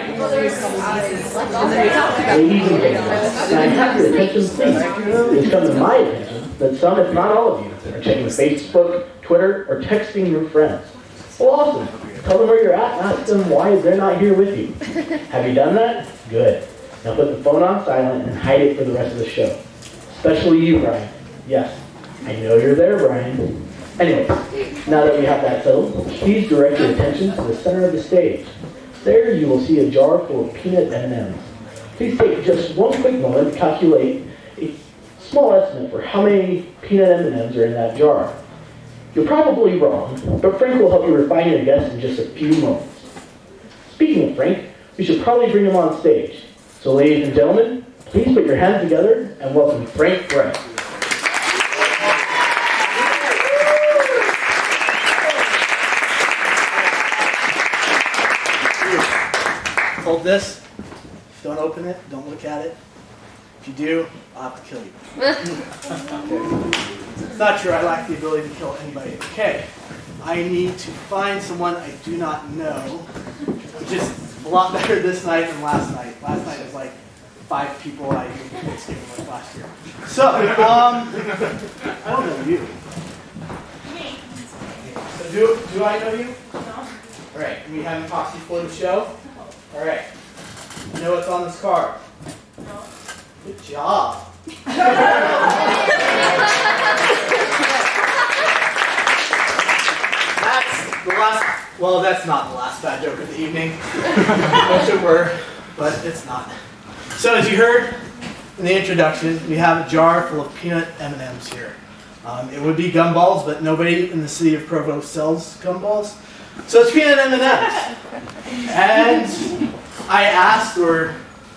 Ladies and gentlemen, can I have your attention, please? It's come to my attention that some, if not all of you, are checking Facebook, Twitter, or texting your friends. Well, awesome. Tell them where you're at and ask them why they're not here with you. Have you done that? Good. Now put the phone on silent and hide it for the rest of the show. Especially you, Brian. Yes, I know you're there, Brian. Anyway, now that we have that settled, please direct your attention to the center of the stage. There you will see a jar full of peanut M&Ms. Please take just one quick moment to calculate a small estimate for how many peanut M&Ms are in that jar. You're probably wrong, but Frank will help you refine your guess in just a few moments. Speaking of Frank, we should probably bring him on stage. So ladies and gentlemen, please put your hands together and welcome Frank Bright. Hold this. Don't open it. Don't look at it. If you do, I'll have to kill you. Okay. It's not true. I lack the ability to kill anybody. Okay. I need to find someone I do not know, which is a lot better this night than last night. Last night was like 5 people I mixed in with last year. So, I don't know you. So do I know you? No. All right. We haven't talked before the show. All right. You know what's on this card? No. Good job. That's the last. Well, that's not the last bad joke of the evening. Wish it were, but it's not. So, as you heard in the introduction, we have a jar full of peanut M&Ms here. It would be gumballs, but nobody in the city of Provo sells gumballs. So it's peanut M&Ms. And I asked, or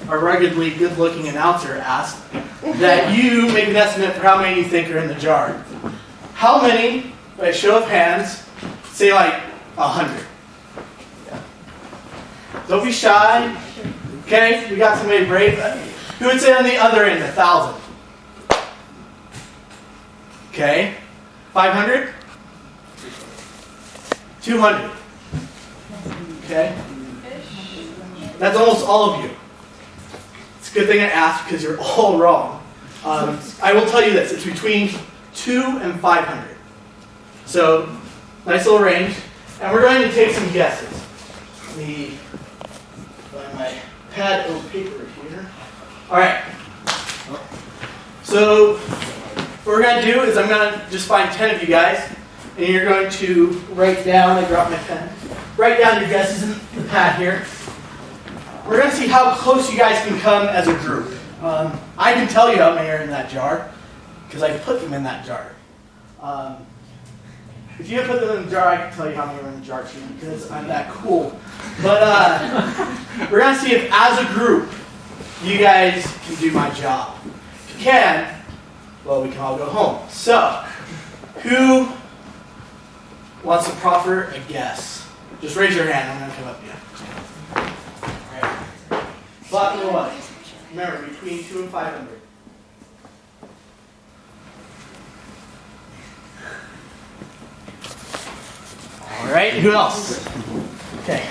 our ruggedly good-looking announcer asked, that you make an estimate for how many you think are in the jar. How many, by a show of hands, say like 100? Don't be shy. Okay, we got somebody brave. Who would say on the other end, 1,000? Okay, 500? 200? Okay. That's almost all of you. It's a good thing I asked because you're all wrong. I will tell you this, it's between 2 and 500. So, nice little range. And we're going to take some guesses. Let me find my pad of paper here. Alright. So, what we're going to do is I'm going to just find 10 of you guys, and you're going to write down, I dropped my pen, write down your guesses in the pad here. We're going to see how close you guys can come as a group. I can tell you how many are in that jar, because I put them in that jar. If you put them in the jar, I can tell you how many are in the jar too, because I'm that cool. But we're going to see if, as a group, you guys can do my job. If you can, well, we can all go home. So, who wants to proffer a guess? Just raise your hand. I'm going to come up to you. All right. Black and white. Remember, between 2 and 500. All right. Who else? Okay.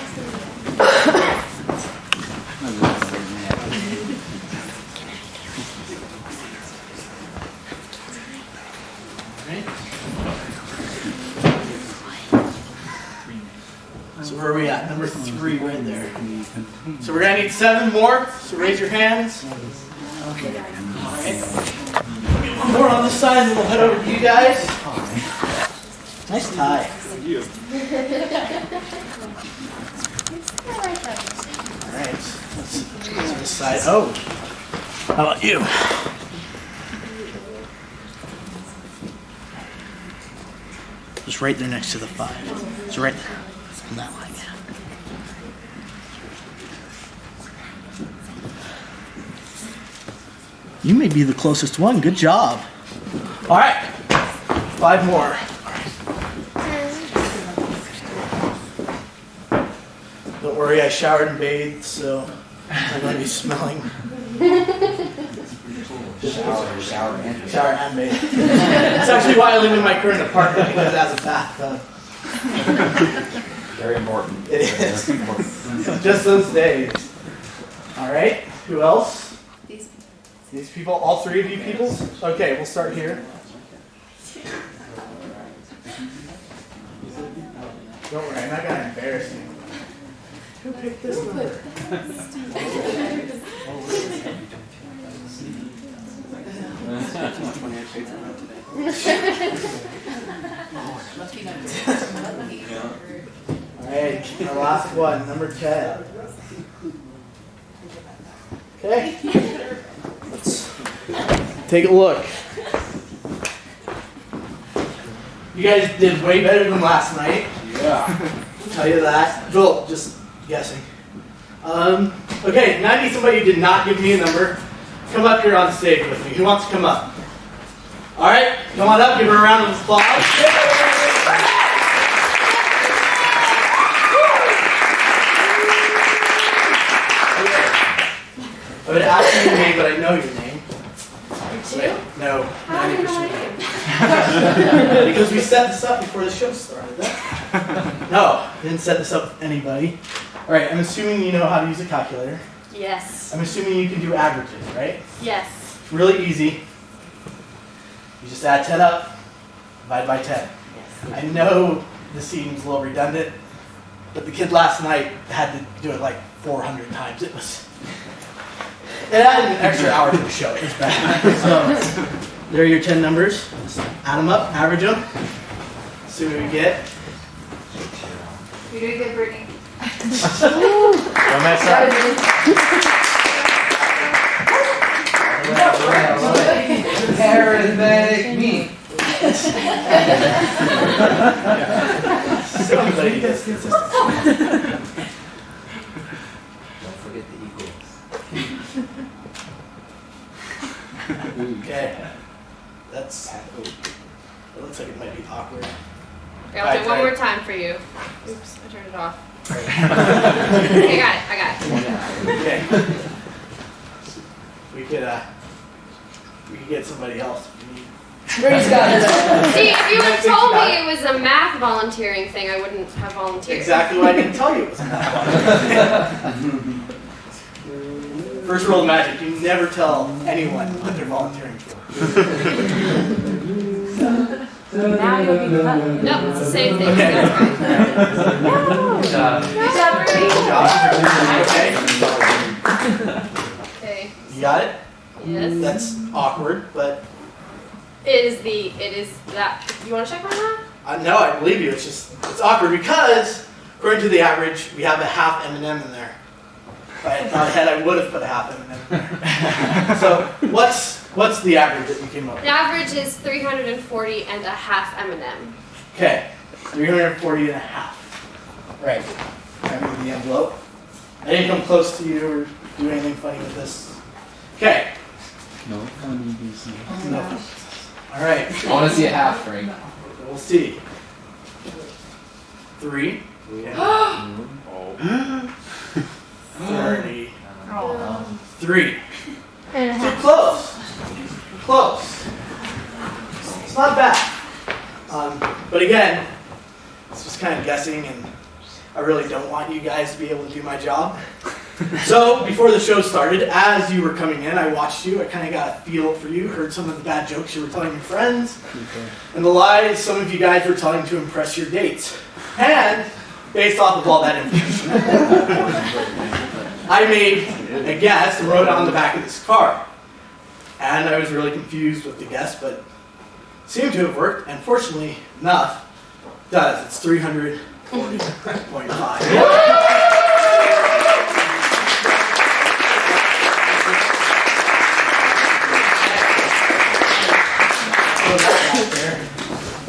So where are we at? Number 3 right there. So we're going to need 7 more. So raise your hands. Okay. All right. Get one more on this side and we'll head over to you guys. Nice tie. Thank you. All right. Let's this side. Oh. How about you? Just right there next to the 5. So right there. On that line, yeah. You may be the closest one. Good job. All right. 5 more. Don't worry, I showered and bathed, so I'm going to be smelling. Shower and bathed. That's actually why I live in my current apartment, because it has a bathtub. Very important. It is. Just those days. All right. Who else? These people. All three of you people. Okay, we'll start here. Don't worry, I'm not gonna embarrass you. Who picked this number? Alright, our last one, number 10. Okay. Let's take a look. You guys did way better than last night. Yeah. I'll tell you that. Well, just guessing. Okay, now I need somebody who did not give me a number. Come up here on stage with me. Who wants to come up? Alright, come on up, give her a round of applause. I would ask you your name, but I know your name. Wait, no, 90%. Because we set this up before the show started. No, didn't set this up with anybody. Alright, I'm assuming you know how to use a calculator. Yes. I'm assuming you can do averages, right? Yes. It's really easy. You just add 10 up, divide by 10. Yes. I know this seems a little redundant, but the kid last night had to do it like 400 times. It added an extra hour to the show. It was bad. So, there are your 10 numbers. Just add them up, average them. See what we get. You're doing good, Brittany. Don't mess up. Arithmetic me. Somebody gets this. Don't forget the equals. Okay. That looks like it might be awkward. Okay, I'll do it one more time for you. Oops, I turned it off. Okay, I got it. Okay. We could get somebody else if you need. See, if you had told me it was a math volunteering thing, I wouldn't have volunteered. Exactly why I didn't tell you it was math. First rule of magic, you never tell anyone what they're volunteering for. Now you'll be cut. No, it's the same thing. Okay. That's right. Good job. Good job, Brittany. Okay. Okay. You got it? Yes. That's awkward, but It is that. You want to check my math? no, I believe you. It's awkward because according to the average, we have a half M&M in there. If I had thought ahead, I would have put a half M&M in there. So what's the average that you came up The with? average is 340 and a half M&M. Okay, 340 and a half. Right. Have you in the envelope? I didn't come close to you or do anything funny with this. Okay. No funny business. No. All right. I want to see a half, Frank. We'll see. 3. Oh. 30. Oh. 3. Too close. Close. It's not bad. But again, it's just kind of guessing, and I really don't want you guys to be able to do my job. So before the show started, as you were coming in, I watched you. I kind of got a feel for you, heard some of the bad jokes you were telling your friends, and the lies some of you guys were telling to impress your dates. And based off of all that information, I made a guess and wrote it on the back of this card. And I was really confused with the guess, but it seemed to have worked. And fortunately enough, it does. It's 340.5.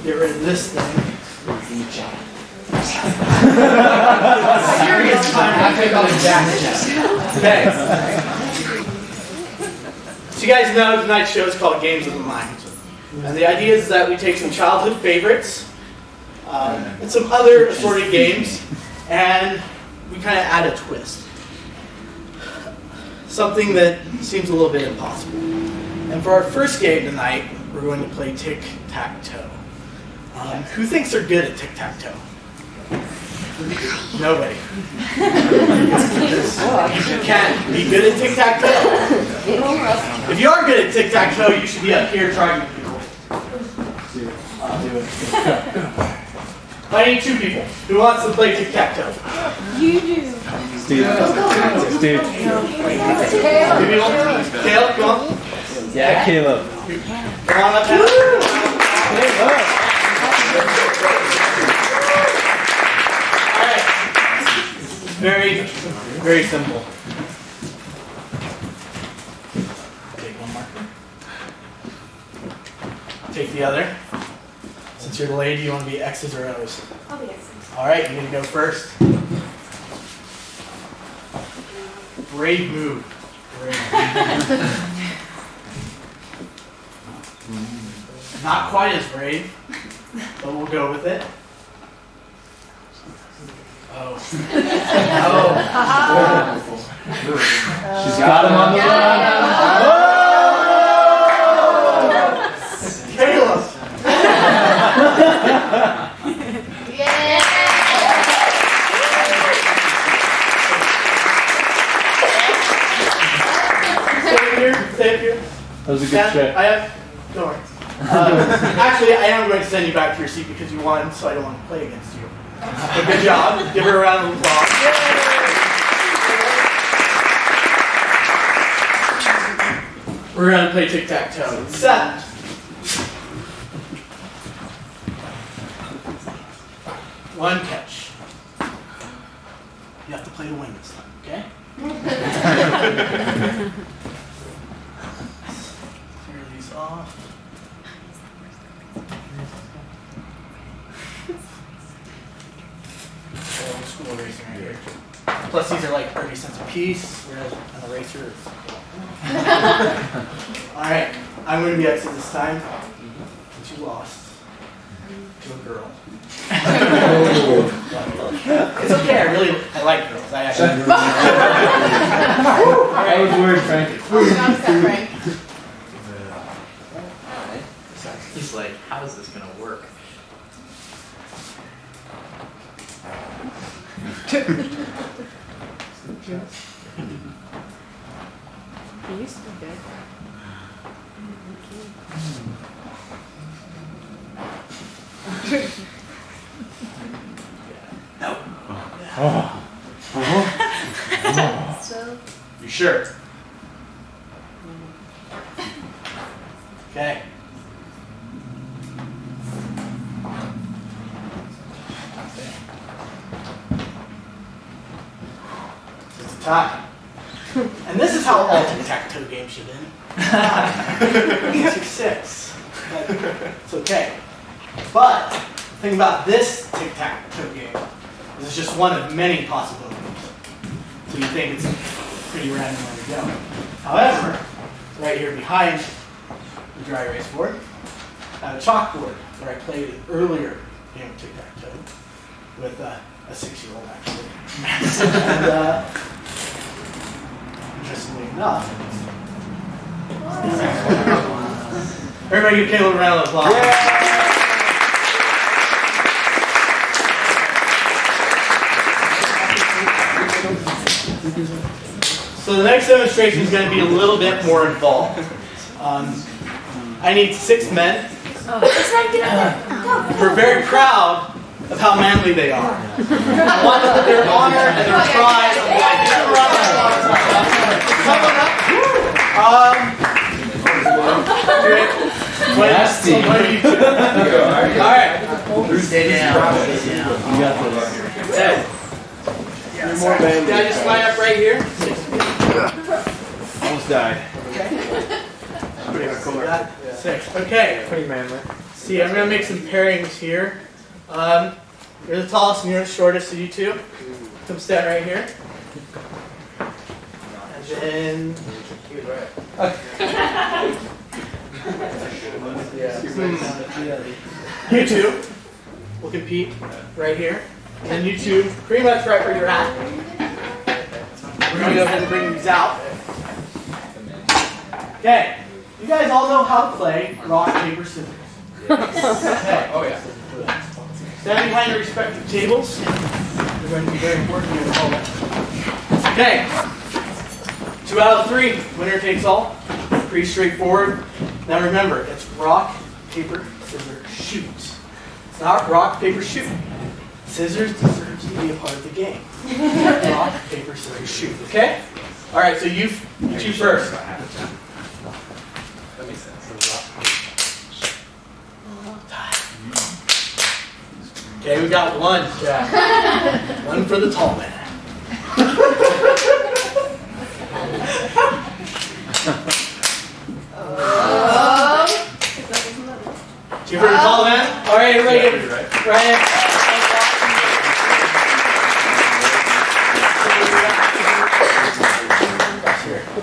Get rid of this thing. Serious time. I pick on Jack. Okay. So you guys know tonight's show is called Games of the Mind. And the idea is that we take some childhood favorites and some other assorted games, and we kind of add a twist. Something that seems a little bit impossible. And for our first game tonight, we're going to play tic-tac-toe. Who thinks they're good at tic-tac-toe? Nobody. You can't be good at tic-tac-toe. If you are good at tic-tac-toe, you should be up here trying to people. I'll do it. I need 2 people. Who wants to play tic-tac-toe? You do. Steve. Steve. Caleb, come on. Yeah, Caleb. Come on up, Alright. Very, very simple. Take one marker. Take the other. Since you're the lady, you want to be X's or O's? I'll be X's. Alright, you're going to go first. Brave move. Brave. Not quite as brave, but we'll go with it. Oh. She's got him on the run. Caleb. Stay up here. That was a good trick. Don't worry. Actually, I am going to send you back to your seat because you won, so I don't want to play against you. But good job. Give her a round of applause. We're going to play tic-tac-toe. Set. One catch. You have to play to win this time, okay? Clear these off. Old school racing right here. Plus these are like 30 cents a piece, whereas an eraser is... Alright, I'm going to be exit this time. But you lost. To a girl. It's okay, I like girls. I actually I was worried, Frank. He's like, how is this gonna work? He used to be good. So. You sure? Okay. It's a tie. And this is how all tic-tac-toe games should end. 6-6. But it's okay. But the thing about this tic-tac-toe game is it's just one of many possibilities. So you think it's pretty random where we go. However, right here behind the dry erase board, I have a chalkboard where I played an earlier game of tic-tac-toe with a 6-year-old actually. And interestingly enough, everybody give Caleb a round of applause. So the next demonstration is going to be a little bit more involved. I need 6 men who are very proud of how manly they are. I want to put their honor and their pride on the idea. Come on up. Nasty. What do you do? All right. Stay down. You got this. Can I just line up right here? Almost died. Got 6. Okay. Pretty manly. See, I'm gonna make some pairings here. You're the tallest and you're the shortest of you two. Come stand right here. And then you two will compete right here. And then you two, pretty much right where you're at. We're gonna go ahead and bring these out. Okay. You guys all know how to play rock, paper, scissors. Okay. Oh yeah. Stand behind your respective tables. They're going to be very important here in the moment. Okay. 2 out of 3. Winner takes all. Pretty straightforward. Now remember, it's rock, paper, scissors, shoot. It's not rock, paper, shoot. Scissors deserve to be a part of the game. Rock, paper, scissors, shoot. Okay? All right, so you choose first. That makes sense. Okay, we got 1, Jack. 1 for the tall man. Two for the tall man. All right, everybody get right.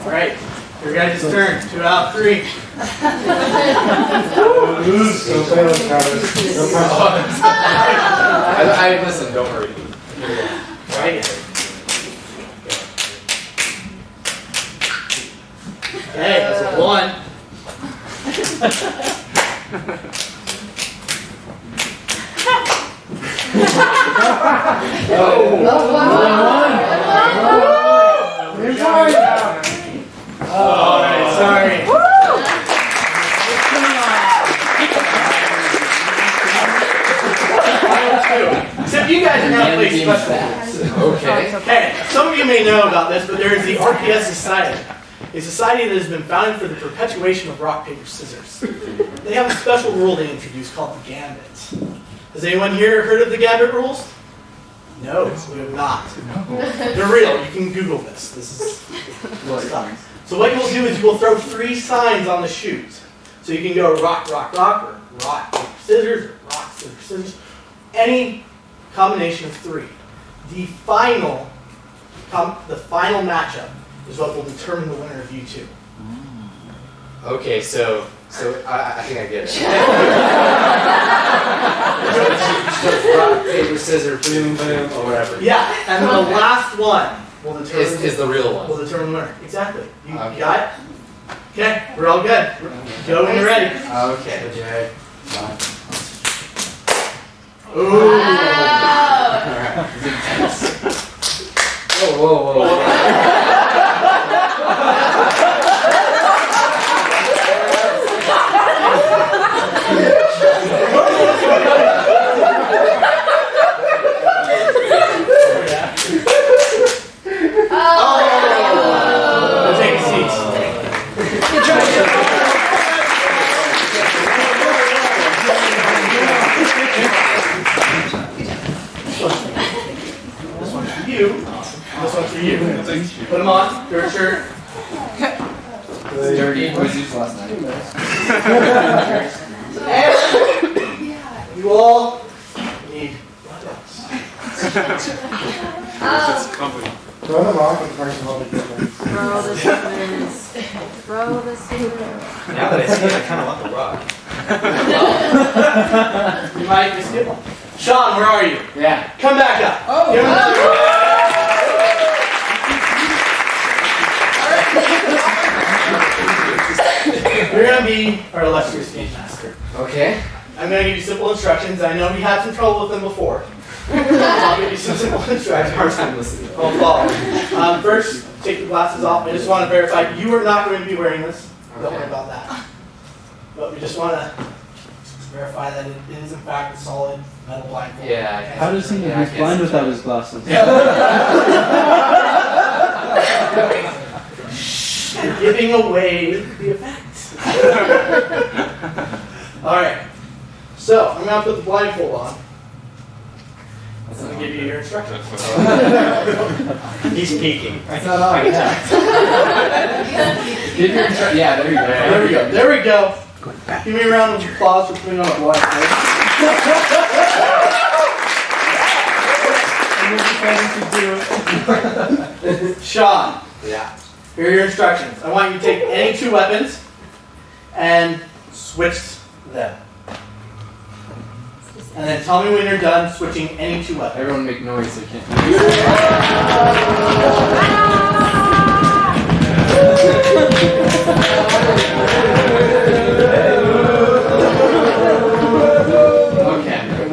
All right, your guys' turn. 2 out of 3. Listen, don't worry. Right. Okay, that's a 1. All right, sorry. Except you guys are now playing special rules. Okay. Okay, some of you may know about this, but there is the RPS Society. A society that has been founded for the perpetuation of rock, paper, scissors. They have a special rule they introduced called the Gambit. Has anyone here heard of the Gambit rules? No, we have not. They're real. You can Google this. This is stuff. So what you'll do is you will throw 3 signs on the shoot. So you can go rock, rock, rock, or rock, paper, scissors, or rock, scissors, scissors. Any combination of 3. The final matchup is what will determine the winner of you 2. Okay, so I think I get it. So rock, paper, scissors, boom, boom, or whatever. Yeah, and the last one will determine Is the real one. will determine the winner. Exactly. You Okay. got it? Okay, we're all good. Go when you're ready. Okay. Ooh. Whoa. Take a seat. This one's for you. This one's for you. Put them on. Your shirt. Dirty. Was used last night. And you all need buttons. Throw them off and first hold it different. Throw the scissors. Throw the scissors. Now that I see it, I kind of want the rock. You might just get one. Sean, where are you? Yeah. Come back up. Give him another You're going to be our illustrious game master. Okay. I'm going to give you simple instructions. I know we had some trouble with them before. I'll give you some simple instructions. Hard time listening. I'll follow. First, take the glasses off. I just want to verify you are not going to be wearing this. Don't worry about that. But we just want to verify that it is in fact a solid metal blindfold. Yeah. How does he know he's blind without his glasses? You're giving away the effect. All right. So I'm going to put the blindfold on. I'm going to give you your instructions. He's peeking. It's not on. Give your instructions. Yeah, there you go. There we go. There we go. Give me a round of applause for putting on a blindfold. Sean, Yeah. here are your instructions. I want you to take any 2 weapons and switch them. And then tell me when you're done switching any 2 weapons. Everyone make noise so you can't.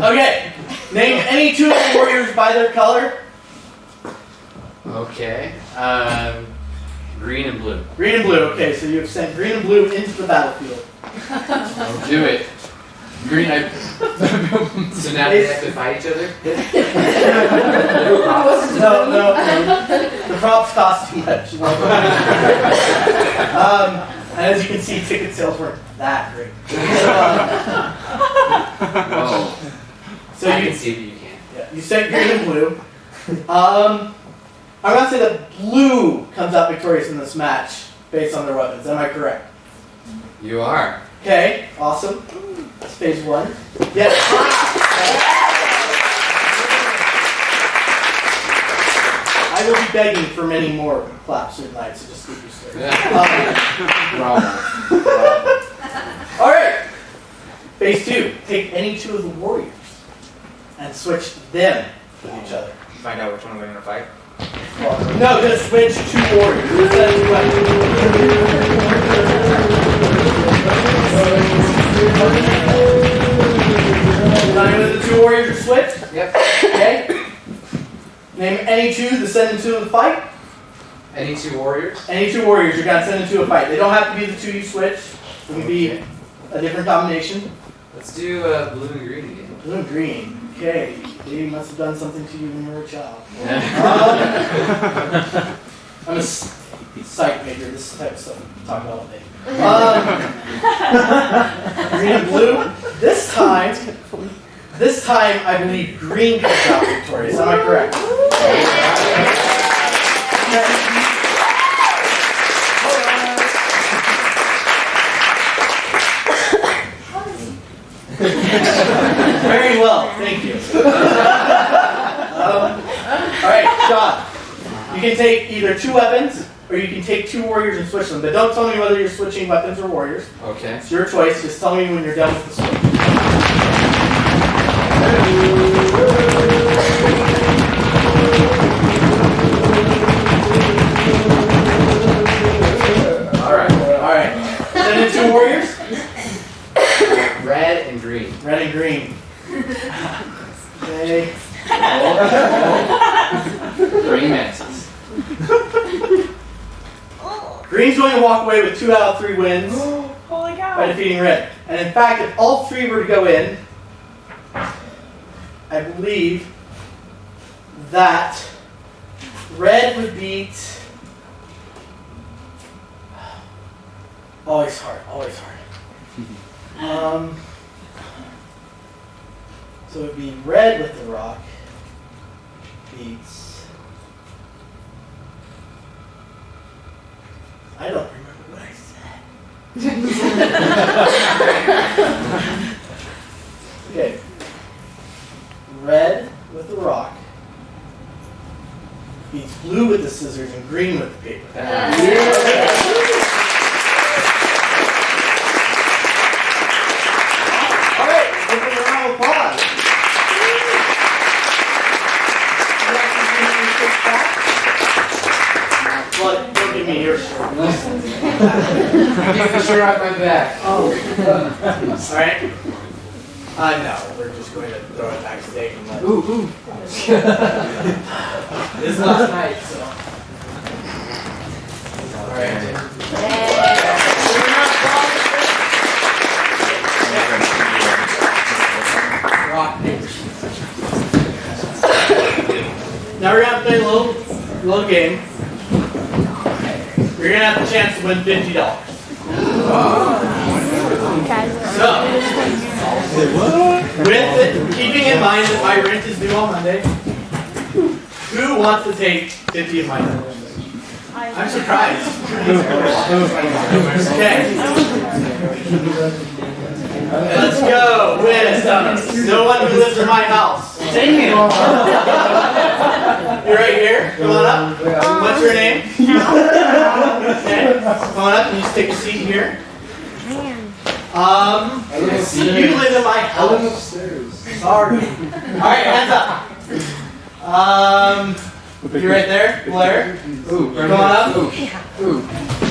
Okay. Name any two of the warriors by their color. Okay. Green and blue. Green and blue. Okay, so you have sent green and blue into the battlefield. I'll do it. Green. So now they have to fight each other. No. The props cost too much. And as you can see, ticket sales weren't that great. Whoa. So I you can see that you can. Yeah, you sent green and blue. I'm going to say that blue comes out victorious in this match based on their weapons. Am I correct? You are. Okay, awesome. That's phase one. Yes. I will be begging for many more claps tonight, so just keep you straight. All right. Phase two. Take any two of the warriors and switch them with each other. Find out which one we're gonna fight. No, just switch two warriors. Instead of weapons. None of the two warriors are switched? Yep. Okay. Name any two to send into a fight. Any two warriors? Any two warriors you're going to send into a fight. They don't have to be the two you switch. It can be a different combination. Let's do blue and green again. Blue and green. Okay. They must have done something to you when you were a child. I'm a psych major. This type of stuff we talk about all day. Green and blue. This time, I believe green comes out victorious. Am I correct? Very well, thank you. All right, Sean. You can take either two weapons, or you can take two warriors and switch them. But don't tell me whether you're switching weapons or warriors. Okay. It's your choice. Just tell me when you're done with the switch. All right. Send in two warriors. Red and green. Red and green. Okay. Green mantis. Green's going to walk away with 2 out of 3 wins Holy cow. by defeating red. And in fact, if all 3 were to go in, I believe that red would beat. Always hard. So it would be red with the rock beats. I don't remember what I said. Okay. Red with the rock beats blue with the scissors and green with the paper. All right, give me a round of applause. Well, don't give me your shirt. Give the shirt off my back. All right. No, we're just going to throw it backstage and let. Ooh. This is last night, so. All right. Rock, paper, scissors. Now we're gonna play a little game. You're gonna have the chance to win $50. So, keeping in mind that my rent is due on Monday, who wants to take 50 of my dollars? I'm surprised. Okay. Let's go with no one who lives in my house. Dang it. You're right here. Come on up. What's your name? Okay. Come on up and just take a seat here. You live in my house. I live upstairs. Sorry. Alright, hands up. You right there, Blair? Ooh, Come on up. Ooh.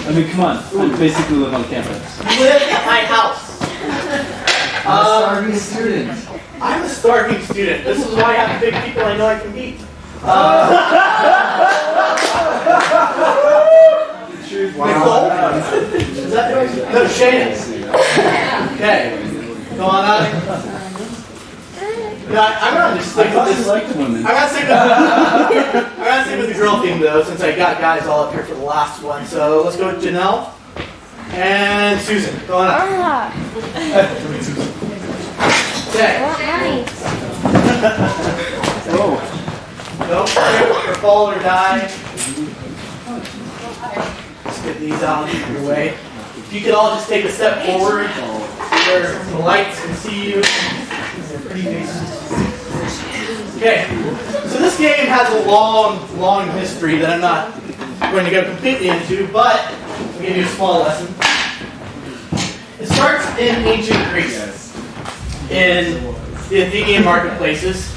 I mean, come on. I basically live on campus. You live at my house. I'm a starving student. I'm a starving student. This is why I have big people I know I can beat. Nicole? Is that no, Shane. Okay. Go on out. No, I'm gonna just stick with this. I'm gonna stick with the girl theme though, since I got guys all up here for the last one. So let's go with Janelle and Susan. Go on up. Okay. Don't trip or fall or die. Let's get these out of your way. If you could all just take a step forward where the lights can see you. Pretty faces. Okay, so this game has a long history that I'm not going to go completely into, but I'll give you a small lesson. It starts in ancient Greece, in the Athenian marketplaces.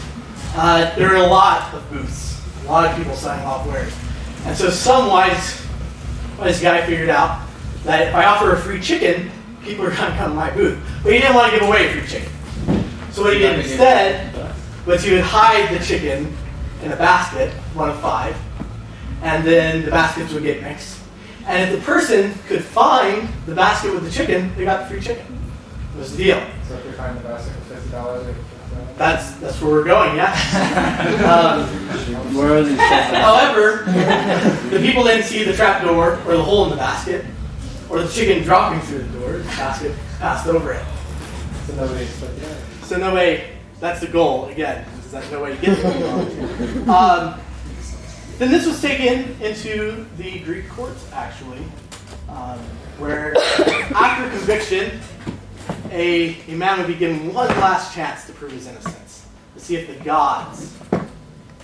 There are a lot of booths, a lot of people selling off wares. And so some wise guy figured out that if I offer a free chicken, people are going to come to my booth. But he didn't want to give away a free chicken. So what he did instead was he would hide the chicken in a basket, one of 5, and then the baskets would get mixed. And if the person could find the basket with the chicken, they got the free chicken. It was the deal. So if you find the basket for $50, they That's where we're going, yeah. However, the people didn't see the trap door or the hole in the basket, or the chicken dropping through the door. The basket passed over it. So nobody expected that. So no way. That's the goal again. That's no way you get there. Then this was taken into the Greek courts, actually, where after conviction, a man would be given one last chance to prove his innocence, to see if the gods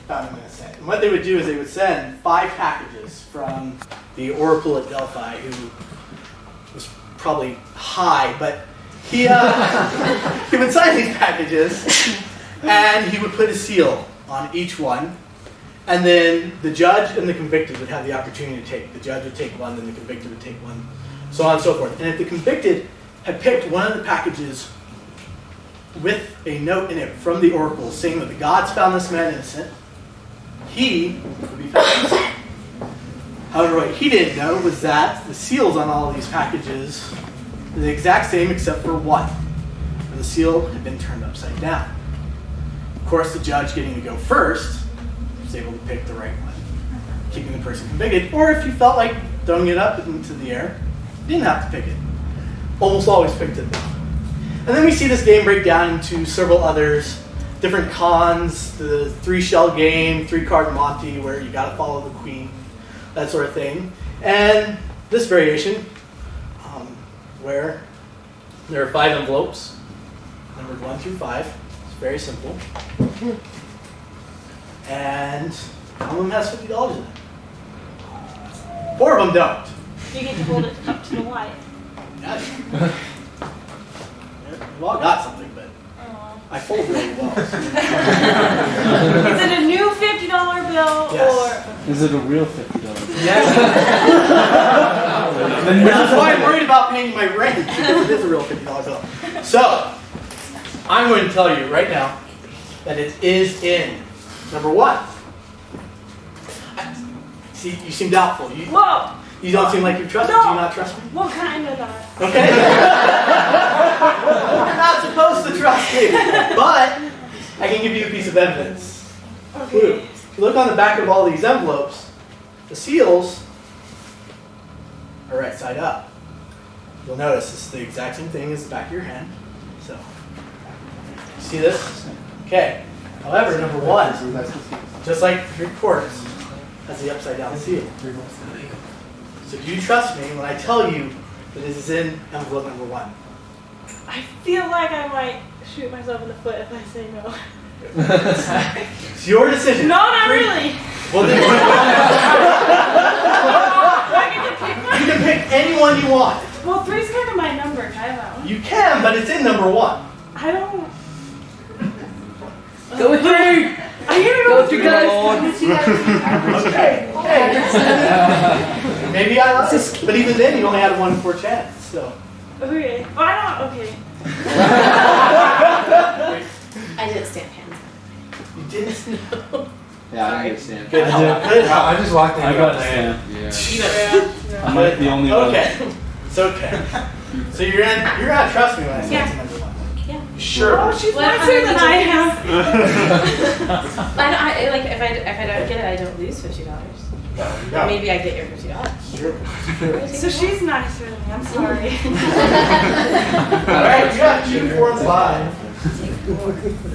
found him innocent. And what they would do is they would send 5 packages from the oracle at Delphi, who was probably high, but he would sign these packages, and he would put a seal on each one, and then the judge and the convicted would have the opportunity to take. The judge would take one, then the convicted would take one, so on and so forth. And if the convicted had picked one of the packages with a note in it from the oracle saying that the gods found this man innocent, he would be found innocent. However, what he didn't know was that the seals on all of these packages were the exact same except for one, where the seal had been turned upside down. Of course, the judge getting to go first was able to pick the right one, keeping the person convicted. Or if you felt like throwing it up into the air, you didn't have to pick it. Almost always picked it though. And then we see this game break down into several others, different cons, the 3-shell game, 3-card Monty, where you gotta follow the queen, that sort of thing. And this variation, where there are 5 envelopes, numbered 1 through 5. It's very simple. And one of them has $50 in it. 4 of them don't. You get to hold it up to the light. Yeah, we've all got something, but I fold really well. Is it a new $50 bill Yes. or? Is it a real $50? Yes. That's why I'm worried about paying my rent, because it is a real $50 bill. So, I'm going to tell you right now that it is in number 1. See, you seem doubtful. Whoa! You don't seem like you trust me. No. Do you not trust me? What kind of that? Okay. You're not supposed to trust me, but I can give you a piece of evidence. Okay. If you look on the back of all these envelopes, the seals are right side up. You'll notice this is the exact same thing as the back of your hand. So, see this? Okay. However, number 1, just like Greek courts, has the upside down seal. So do you trust me when I tell you that it is in envelope number 1? I feel like I might shoot myself in the foot if I say no. It's your decision. No, not really. Well, then, I get to pick one? you can pick anyone you want. Well, 3's kind of my number. Can I have that one? You can, but it's in number 1. I don't. Go with 3! I'm gonna go with 3. Okay. Maybe I lied. But even then, you only had a 1 in 4 chance. So. Okay. Oh, I don't. Okay. I didn't stamp hands. You didn't know. Yeah, I understand. Good help. Good help. I just walked in. I got a stamp. Yeah. I might be the only one. Okay. It's okay. So you're gonna trust me when I say it's number 1. Yeah. Sure. Oh, she's What nicer than I am. I like if I don't get it, I don't lose $50. No. Maybe I get your $50. Sure. So she's nicer than me. I'm sorry. All right, you got 2, 4, and 5.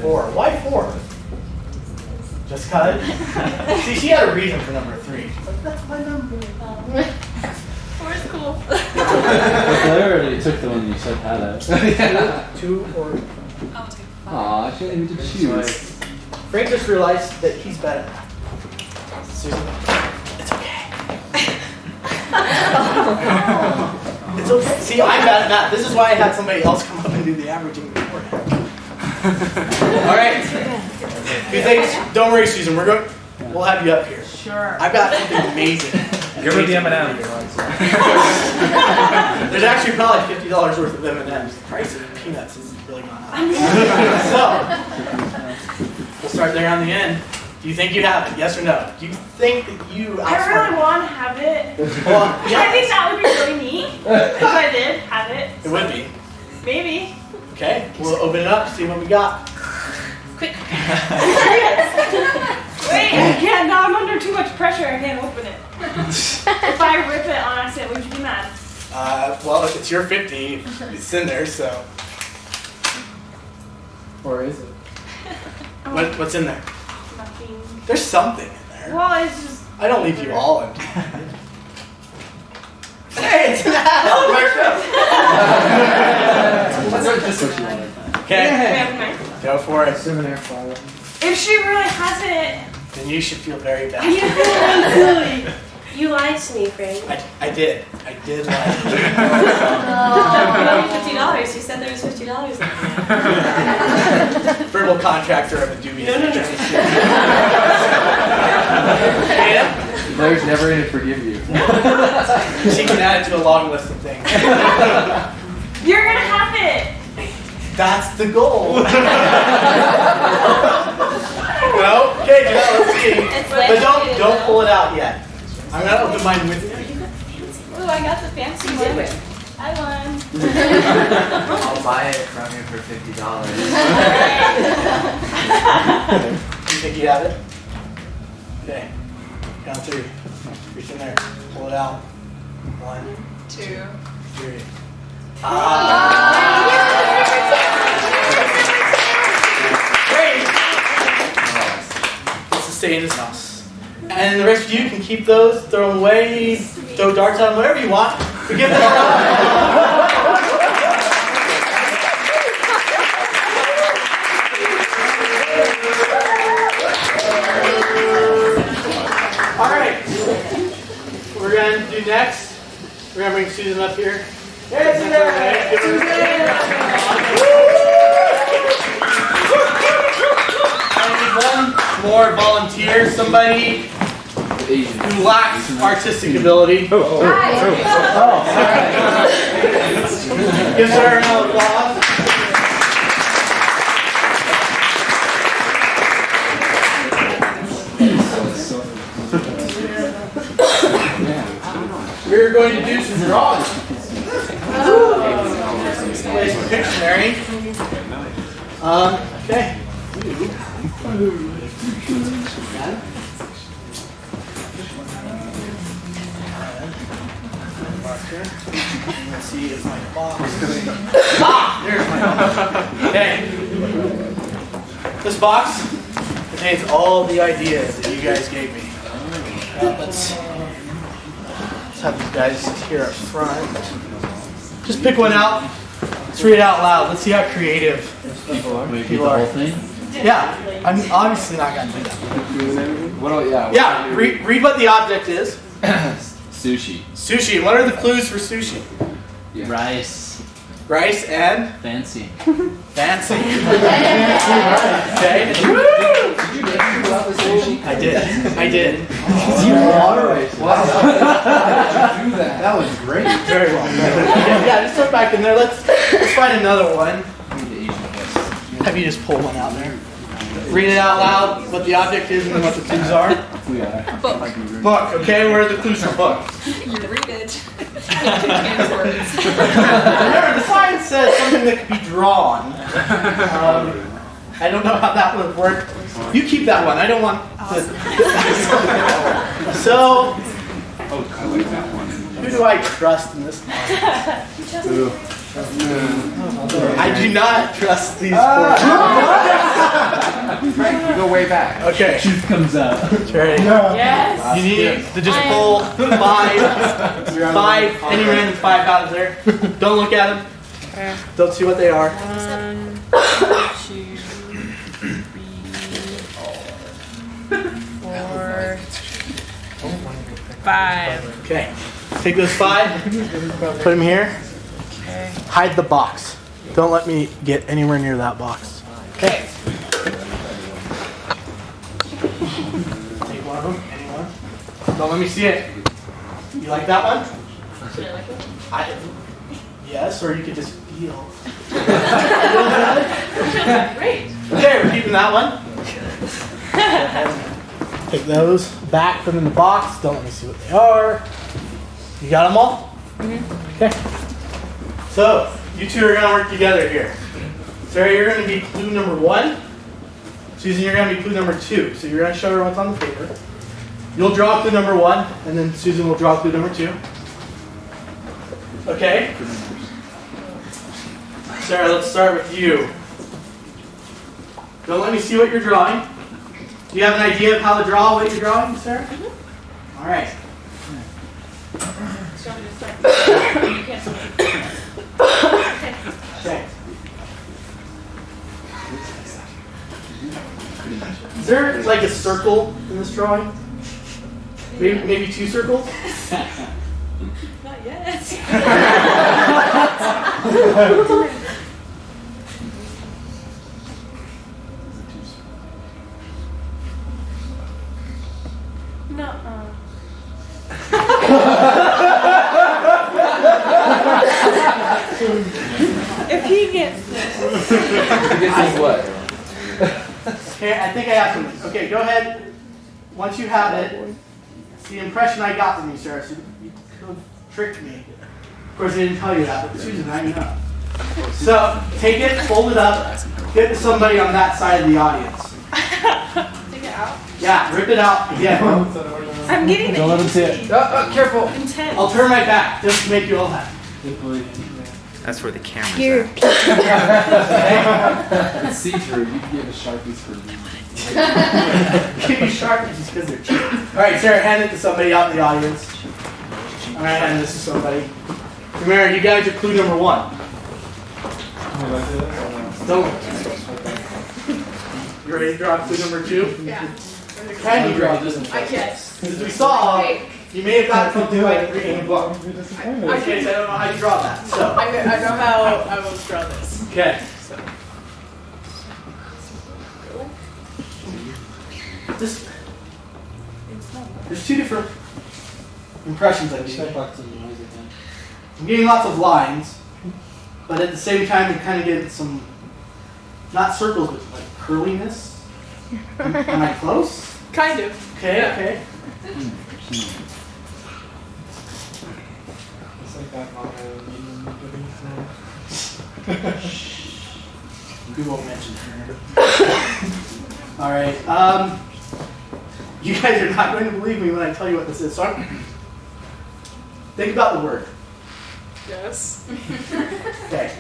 4. Why 4? Just cut it? See, she had a reason for number 3. That's my number. 4 is cool. I already took the one you said had it. 2 or... I'll take 5. Aw, she didn't even choose. Frank just realized that he's bad at math. Susan, it's okay. It's okay. See, I'm bad at math. This is why I had somebody else come up and do the averaging beforehand. All right. Two things. Don't worry, Susan. We'll have you up here. Sure. I've got something amazing. Give her the M&M. There's actually probably $50 worth of M&Ms. The price of peanuts has really gone up. So, we'll start there on the end. Do you think you have it? Yes or no? Do you think that you I really want to have it. Well, I yeah, think that would be really neat if I did have it. it would be. Maybe. Okay, we'll open it up, see what we got. Quick. Wait, I can't. Now I'm under too much pressure. I can't open it. If I rip it on accident, would you be mad? Well, if it's your 50, it's in there, so. Or is it? What's in there? Nothing. There's something in there. Well, it's just. I don't leave you all empty. Hey, it's an ad! That's what you wanted. Okay, Yeah. go for it. Souvenir flower. If she really has it, Then you should feel very I bad. feel really silly. You lied to me, Frank. I did. I did lie. Oh, $50. You said there was $50 in there. Verbal contracts are of a dubious No. nature. Dana? Blair's never gonna forgive you. She can add it to a long list of things. You're gonna have it. That's the goal. No? Okay, Janelle, let's see. But don't pull it out yet. I'm gonna open mine with you. Ooh, I got the fancy You one. did it. I won. I'll buy it from you for $50. You think you have it? Okay. Count 3. Reach in there. Pull it out. 1, 2. 3. Great! It's to stay in his house. And the rest of you can keep those, throw them away, throw darts at them, whatever you want. But give them a Alright. We're going to do next. We're going to bring Susan up here. Hey, Susan! I need one more volunteer, somebody who lacks artistic ability. Gives her an applause. We're going to do some drawing. Play some Pictionary. Okay. Let's see if my box. There's my box. Okay. This box contains all the ideas that you guys gave me. Let's have these guys here up front. Just pick one out. Let's read it out loud. Let's see how creative people are. whole thing? Yeah, I'm obviously not gonna do that. Yeah, read what the object is. Sushi. Sushi. What are the clues for sushi? Yeah. Rice. Rice and Fancy. fancy. Okay. I did. Wow. That was great. Very well. Yeah, just throw it back in there. Let's find another one. have you just pull one out there. Read it out loud, what the object is and what the clues are. Book, okay? Where are the clues for book? You read it. Remember, the sign says something that could be drawn. I don't know how that would work. You keep that one. I don't want to. So, who do I trust in this one? I do not trust these four. You go way back. Okay. Truth comes out. Ready? Yes. You need to just pull five, any random 5 out of there. Don't look at them. Don't see what they are. 1, 2, 3, 4, 5. Okay. Take those 5, put them here. Okay. Hide the box. Don't let me get anywhere near that box. Okay. Take one of them. Anyone? Don't let me see it. You like that one? Should I like it? Yes, or you could just feel. Great. Okay, we're keeping that one. Take those back, put them in the box. Don't let me see what they are. You got them all? Okay. So, you two are going to work together here. Sarah, you're going to be clue number 1. Susan, you're going to be clue number 2. So you're going to show her what's on the paper. You'll draw clue number 1, and then Susan will draw clue number 2. Okay? Sarah, let's start with you. Don't let me see what you're drawing. Do you have an idea of how to draw what you're drawing, Sarah? All right. So I'm just like, you can't see me. Okay. Is there like a circle in this drawing? Maybe 2 circles? Not yet. No. If he gets this. This is what? Okay, I think I have something. Okay, go ahead. Once you have it, it's the impression I got from you, Sarah. So you could have tricked me. Of course, I didn't tell you that, but Susan, I know. So take it, fold it up, get to somebody on that side of the audience. Take it out. Yeah, rip it out again. I'm getting Don't let him see it. Careful. intense. I'll turn my back just to make you all happy. That's where the camera's Here. at. It's see-through. You can give a Sharpies for me. Give you sharp just because they're cheap. Alright, Sarah, hand it to somebody out in the audience. Alright, hand this to somebody. Remember, you guys are clue number 1. Don't. You ready to draw clue number 2? Yeah. Can you draw this one? I can't. Since we saw, you may have gotten something like reading a book. In which case, I don't know how you draw that. So, I know how I will draw this. okay. This, there's 2 different impressions I'm getting. I'm getting lots of lines, but at the same time, I'm kind of getting some, not circles, but like curliness. Am I close? Kind of. Okay, Yeah. okay. We won't mention her. Alright, you guys are not going to believe me when I tell you what this is. So think about the word. Yes. Okay.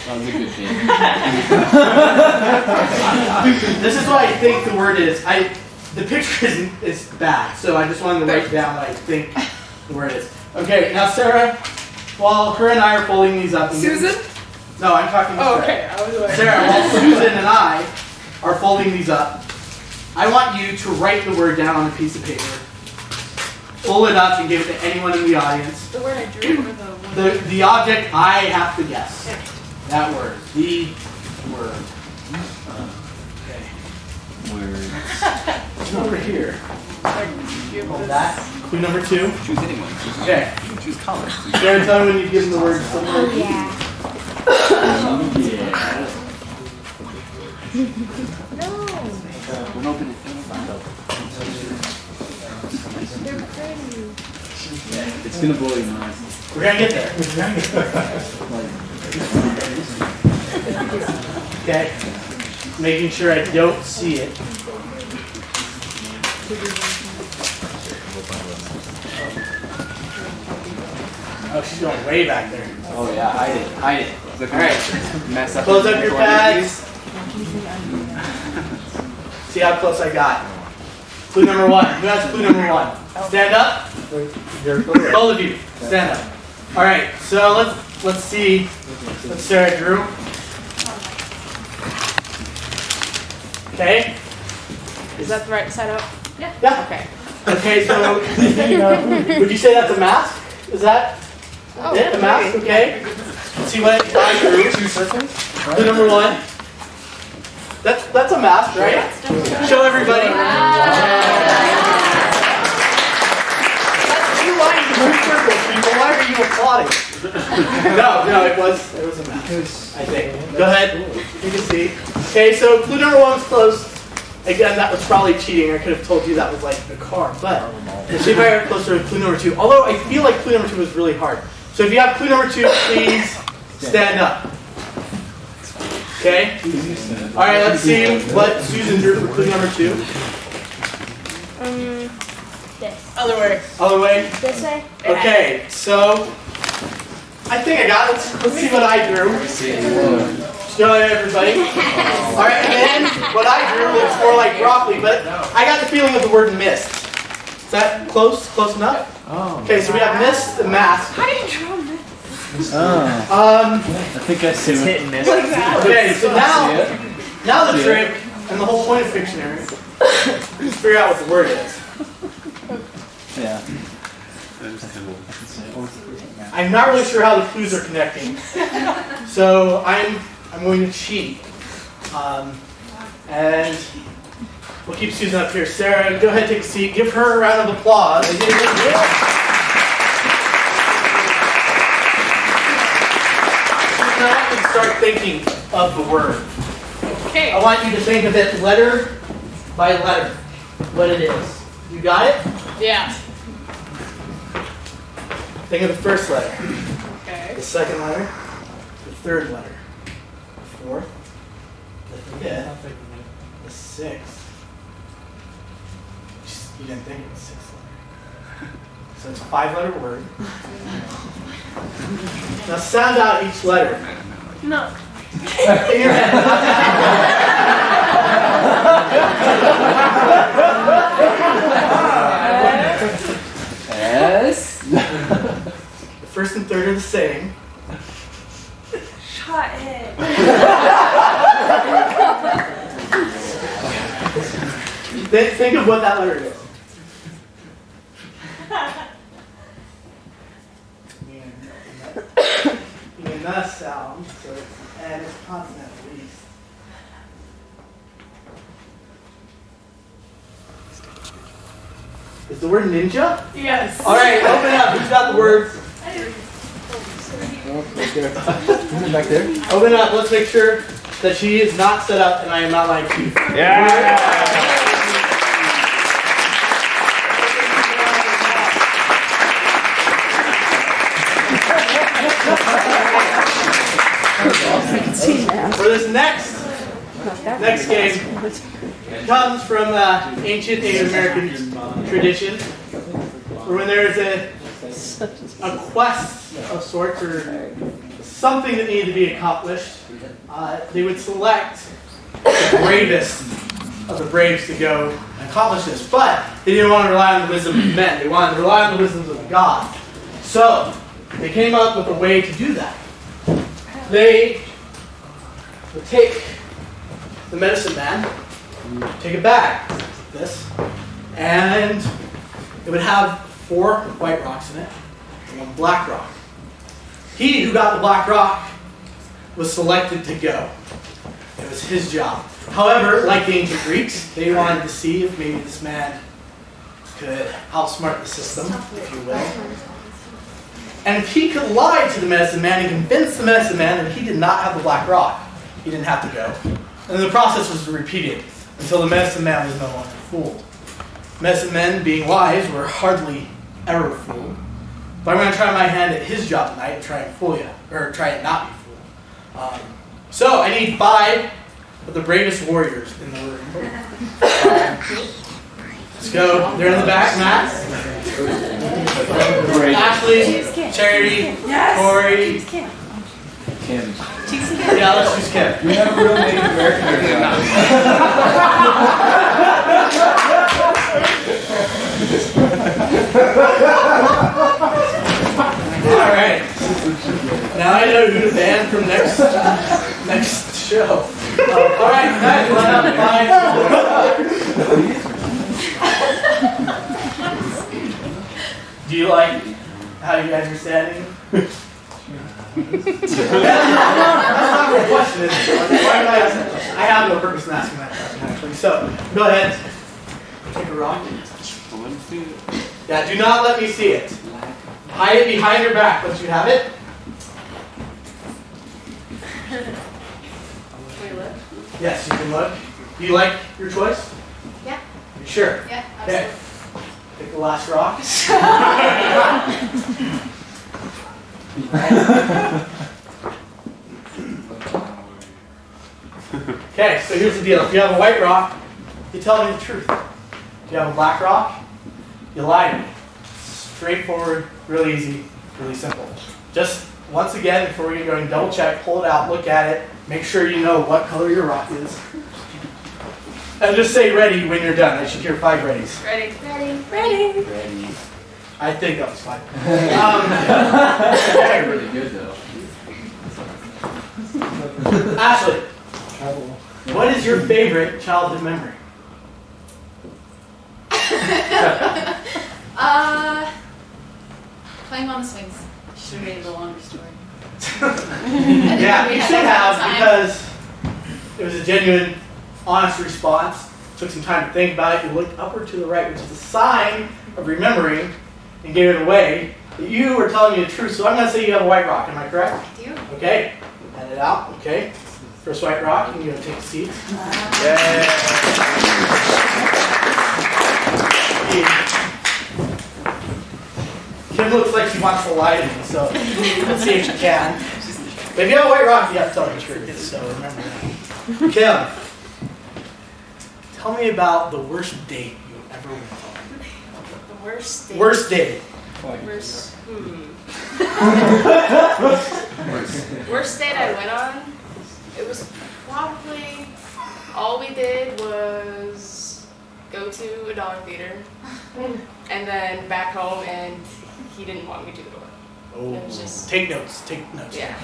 That was a good thing. This is what I think the word is. The picture is bad, so I just wanted to write down what I think the word is. Okay, now Sarah, while her and I are folding these up. Susan? No, I'm talking to Oh, Sarah. okay. I was like. Sarah, while Susan and I are folding these up, I want you to write the word down on a piece of paper, fold it up, and give it to anyone in the audience. The word I drew or the one? The object I have to guess. Okay. That word. The word. Okay. It's over here. Hold that. Clue number 2. Choose anyone. Okay. Choose colors. Sarah, tell me when you give them the word. Oh, yeah. Don't open it. They're pretty. It's gonna blow your mind. We're gonna get there. Okay. Making sure I don't see it. Oh, she's going way back there. Oh yeah, hide it. Hide it. All right. Mess up. Close up your pads. See how close I got. Clue number 1. Who has clue number 1? Stand up. Both of you, stand up. All right. So let's see what Sarah drew. Okay. Is that the right setup? Yeah. Okay. Okay. So would you say that's a mask? Is that it? A mask? Okay. Let's see what I drew. Clue number 1. That's a mask, right? Show everybody. That's 2 lines of 2 circles, people. Why are you applauding? No, it was a mask. I think. Go ahead. You can see. Okay, so clue number 1 was close. Again, that was probably cheating. I could have told you that was like a car, but let's see if I got closer to clue number 2. Although I feel like clue number 2 was really hard. So if you have clue number 2, please stand up. Okay? All right, let's see what Susan drew for clue number 2. This. Other way. Other way? This way? Okay, so I think I got it. Let's see what I drew. Show everybody. All right, and then what I drew looks more like broccoli, but I got the feeling of the word mist. Is that close? Close enough? Okay, so we have mist and mask. How do you draw this? I think I see Hit it. and miss. Okay, so now the trick and the whole point of Pictionary is to figure out what the word is. Yeah. I'm not really sure how the clues are connecting, so I'm going to cheat, and we'll keep Susan up here. Sarah, go ahead, take a seat. Give her a round of applause. Now I can start thinking of the word. Okay. I want you to think of it letter by letter, what it is. You got it? Yeah. Think of the first letter, Okay. the second letter, the third letter, the fourth, the fifth, the sixth. You didn't think it was 6th letter. So it's a 5-letter word. Now sound out each letter. No. In your head. Yes. The first and third are the same. Shot head. Think of what that letter is. Being a sound, so it's N, it's consonant at least. Is the word ninja? Yes. All right, open up. Who's got the words? Back there. Open up. Let's make sure that she is not set up and I am not lying to you. Yeah. For this next game, it comes from ancient Native American tradition, where when there is a quest of sorts or something that needed to be accomplished, they would select the bravest of the braves to go and accomplish this. But they didn't want to rely on the wisdom of men. They wanted to rely on the wisdom of God. So they came up with a way to do that. They would take the medicine man, take a bag, like this, and it would have 4 white rocks in it and 1 black rock. He who got the black rock was selected to go. It was his job. However, like the ancient Greeks, they wanted to see if maybe this man could outsmart the system, if you will. And if he could lie to the medicine man and convince the medicine man that he did not have the black rock, he didn't have to go. And the process was repeated until the medicine man was no longer fooled. Medicine men, being wise, were hardly ever fooled. But I'm going to try my hand at his job tonight and try and fool you, or try and not be fooled. So I need 5 of the bravest warriors in the room. Let's go. They're in the back, Matt. Ashley, Charity, Corey. Kim. Yeah, let's choose Kim. We have a real Native American here. All right. Now I know who to ban from next show. All right, guys, line up 5. Do you like how you guys are standing? That's not a question, is it? Why did I ask that question? I have no purpose in asking that question, actually. So, go ahead. Take a rock. Yeah, do not let me see it. Hide it behind your back once you have it. Can we look? Yes, you can look. Do you like your choice? Yeah. You sure? Yeah, Okay. absolutely. Pick the last rock. Okay, so here's the deal. If you have a white rock, you tell me the truth. If you have a black rock, you lie to me. Straightforward, real easy, really simple. Just once again, before we get going, double check, pull it out, look at it, make sure you know what color your rock is. And just say ready when you're done. I should hear 5 readies. Ready? Ready. Ready. I think that was fine. That's really good though. Ashley, what is your favorite childhood memory? Playing on the swings. Should have made it a longer story. Yeah, you should have, because it was a genuine, honest response. Took some time to think about it. You looked upward to the right, which is a sign of remembering, and gave it away that you were telling me the truth. So I'm going to say you have a white rock. Am I correct? I do. Okay. Hand it out. Okay. First white rock, and you're going to take a seat. Kim looks like she wants to lie to me, so let's see if she can. But if you have a white rock, you have to tell me the truth, so remember that. Kim, tell me about the worst date you ever went on. The worst thing. Worst date. Worst date I went on, it was probably, all we did was go to a dollar theater and then back home, and he didn't want me to go. Oh, It was just- take notes. Take notes. Yeah.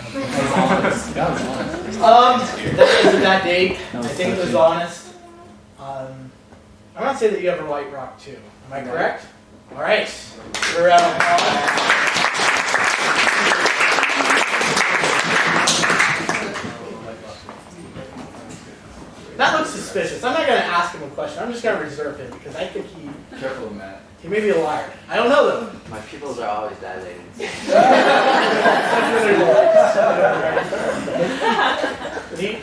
That was that date. I think it was honest. I'm gonna say that you have a white rock too. Am I correct? All right. We're out of That looks suspicious. I'm not gonna ask him a question. I'm just gonna reserve him because I think Careful, Matt. he may be a liar. I don't know though. My pupils are always dilated. Neat.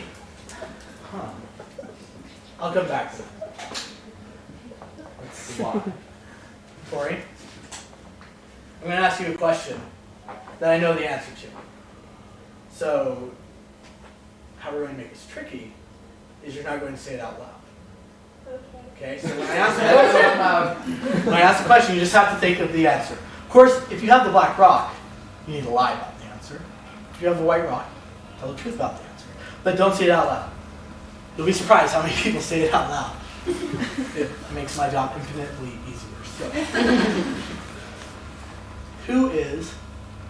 Huh. I'll come back to that. Let's see why. Corey, I'm going to ask you a question that I know the answer to. So, how we're going to make this tricky is you're not going to say it out loud. Okay, so when I ask the question, you just have to think of the answer. Of course, if you have the black rock, you need to lie about the answer. If you have the white rock, tell the truth about the answer. But don't say it out loud. You'll be surprised how many people say it out loud. It makes my job infinitely easier. So, who is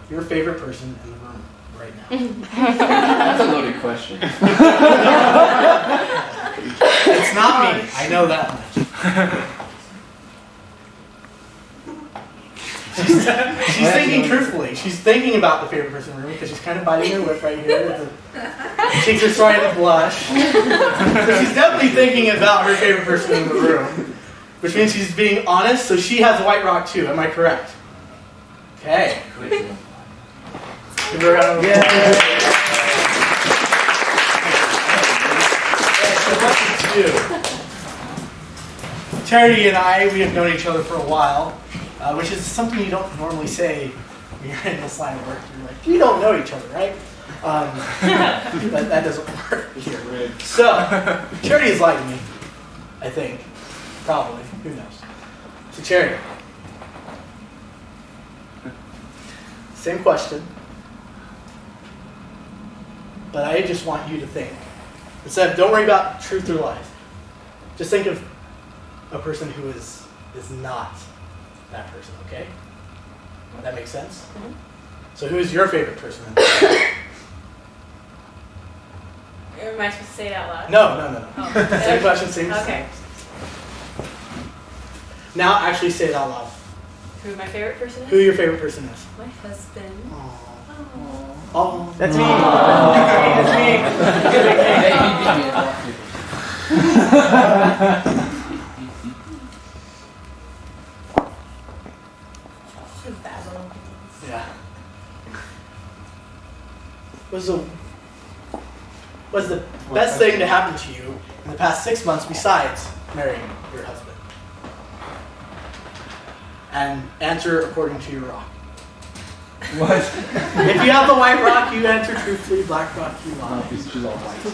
your favorite person in the room right now? That's a loaded question. It's not me. I know that much. She's thinking truthfully. She's thinking about the favorite person in the room because she's kind of biting her lip right here. Cheeks are starting to blush. So she's definitely thinking about her favorite person in the room, which means she's being honest. So she has a white rock too. Am I correct? Okay. Give her a round of applause. do. Charity and I, we have known each other for a while, which is something you don't normally say when you're in this line of work. You're like, you don't know each other, right? But that doesn't work here. So, Charity is like me, I think. Probably. Who knows? So, Charity. Same question. But I just want you to think. Instead of, don't worry about truth or lies. Just think of a person who is not that person, okay? That makes sense? Mm-hmm. So who is your favorite person? Am I supposed to say it out loud? No. Oh. Same question, same. Okay. Now actually say it out loud. Who my favorite person is? Who your favorite person is? My husband. Oh. That's me. Yeah. Was the best thing to happen to you in the past 6 months besides marrying your husband? And answer according to your rock. What? If you have the white rock, you answer truthfully. Black rock, you lie. She's all white.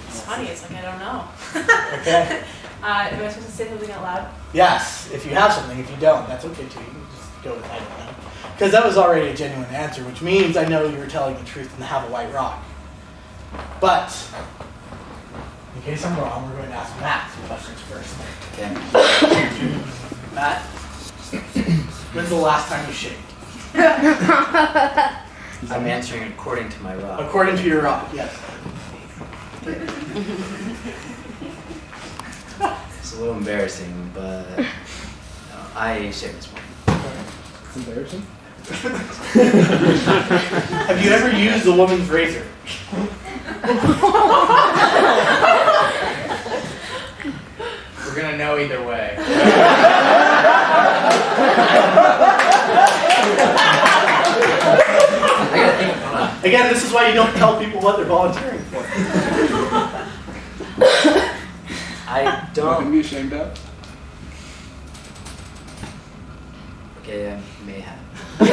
It's funny, it's like I don't know. Okay. Am I supposed to say something out loud? Yes, if you have something. If you don't, that's okay too. You can just go with I don't know. Because that was already a genuine answer, which means I know you were telling the truth and have a white rock. But, in case I'm wrong, we're going to ask Matt some questions first. Okay. Matt, when's the last time you shaved? I'm answering according to my rock. According to your rock, yes. It's a little embarrassing, but I shaved this morning. It's embarrassing. Have you ever used a woman's razor? We're gonna know either way. Again, this is why you don't tell people what they're volunteering for. I Nothing to don't. be ashamed of. Okay, I may have. That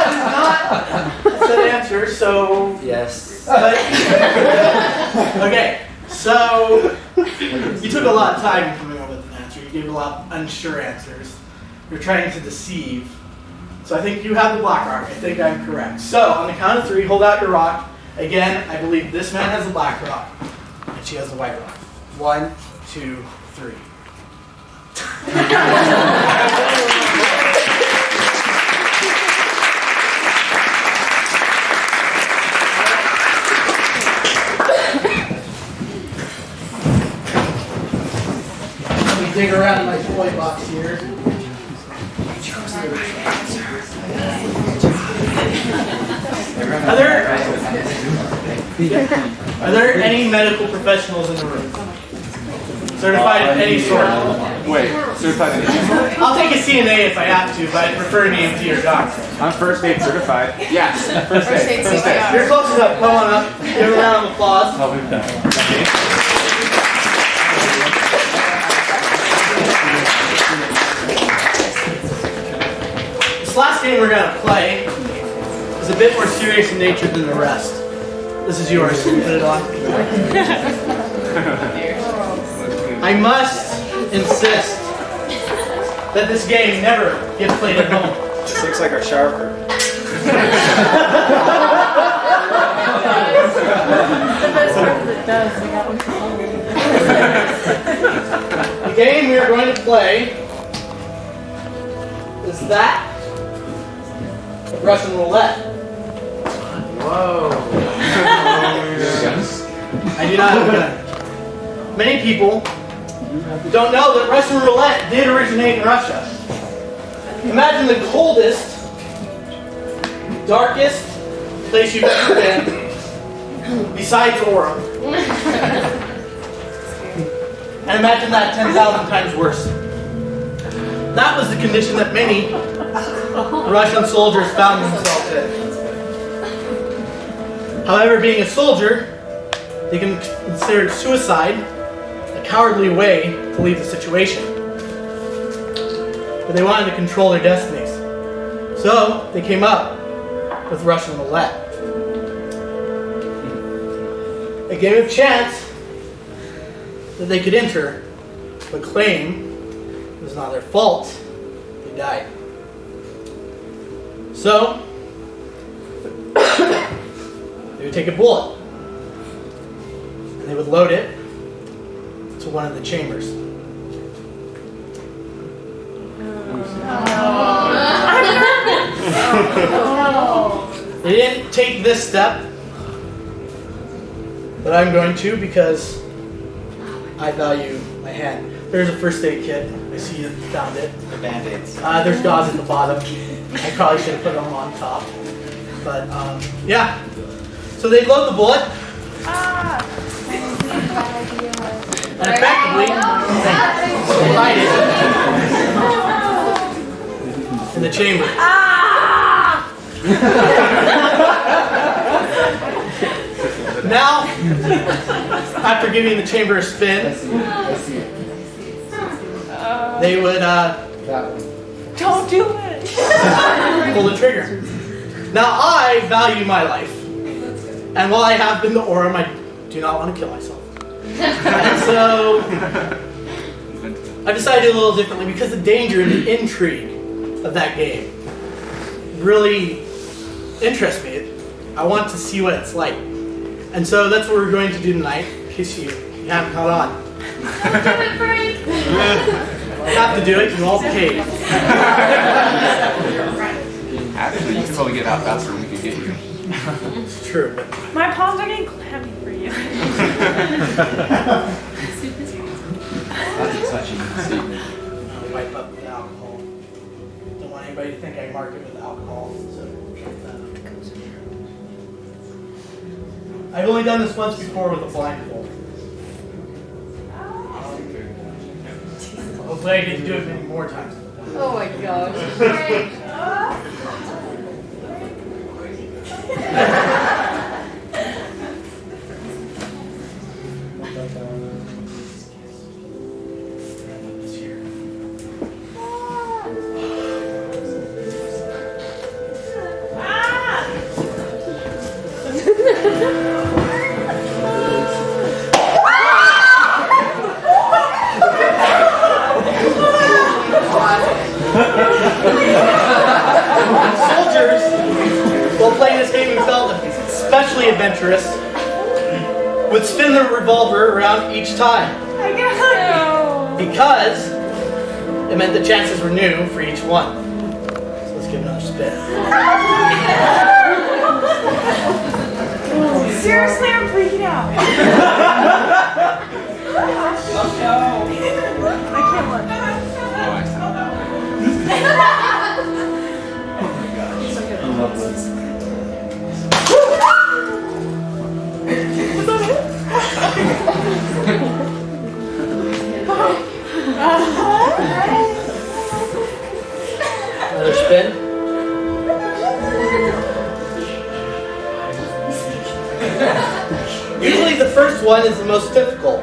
is not an answer, so. Yes. Okay, so you took a lot of time coming up with an answer. You gave a lot of unsure answers. You're trying to deceive. So I think you have the black rock. I think I'm correct. So on the count of 3, hold out your rock. Again, I believe this man has the black rock, and she has the white rock. 1, 2, 3. Let me dig around my toy box here. Are there any medical professionals in the room? Certified of any sort? Wait, certified in any sort? I'll take a CNA if I have to, but I prefer an EMT or doctor. I'm first aid certified. Yes. First First aid. aid First aid. CPR. You're close enough. Come on up. Give a round of applause. Help me with that. This last game we're going to play is a bit more serious in nature than the rest. This is yours. Put it on. I must insist that this game never gets played at home. This looks like our shower curtain. The game we are going to play is that of Russian roulette. Whoa. I do not have a gun. Many people don't know that Russian roulette did originate in Russia. Imagine the coldest, darkest place you've ever been, besides Orem. And imagine that 10,000 times worse. That was the condition that many Russian soldiers found themselves in. However, being a soldier They considered suicide a cowardly way to leave the situation. But they wanted to control their destinies. So they came up with Russian roulette. A game of chance that they could enter, but claim it was not their fault. They died. So they would take a bullet and they would load it to one of the chambers. They didn't take this step, but I'm going to because I value my hand. There's a first aid kit. I see you found it. The band-aids. There's gauze at the bottom. I probably should have put them on top. But yeah. So they load the bullet. And effectively slide it in the chamber. Now, after giving the chamber a spin, they would Don't do it. pull the trigger. Now I value my life, and while I have been to Orem, I do not want to kill myself. And so I decided to do a little differently because the danger and the intrigue of that game really interests me. I want to see what it's like. And so that's what we're going to do tonight, in case you haven't caught on. You have to do it, you all paid. Actually, you could probably get out faster than we could get you. It's true, but My palms are getting clammy for you. That's a touching statement. I'll wipe up the alcohol. Don't want anybody to think I mark it with alcohol, so I've only done this once before with a blindfold. Hopefully I get to do it many more times. Oh my gosh. Soldiers, while playing this game, we felt especially adventurous, would spin the revolver around each time I got because it meant the chances were new for each one. So let's give it another spin. Seriously, I'm freaking out. I can't look. Oh, I saw that Another spin. Usually the first one is the most difficult.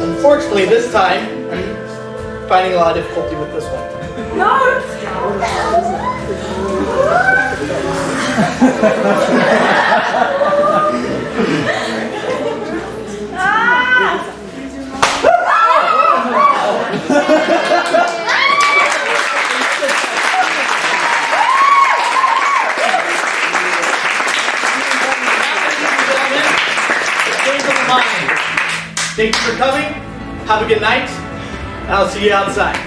Unfortunately, this time, I'm finding a lot of difficulty with this one. Thank you for coming. Have a good night. And I'll see you outside.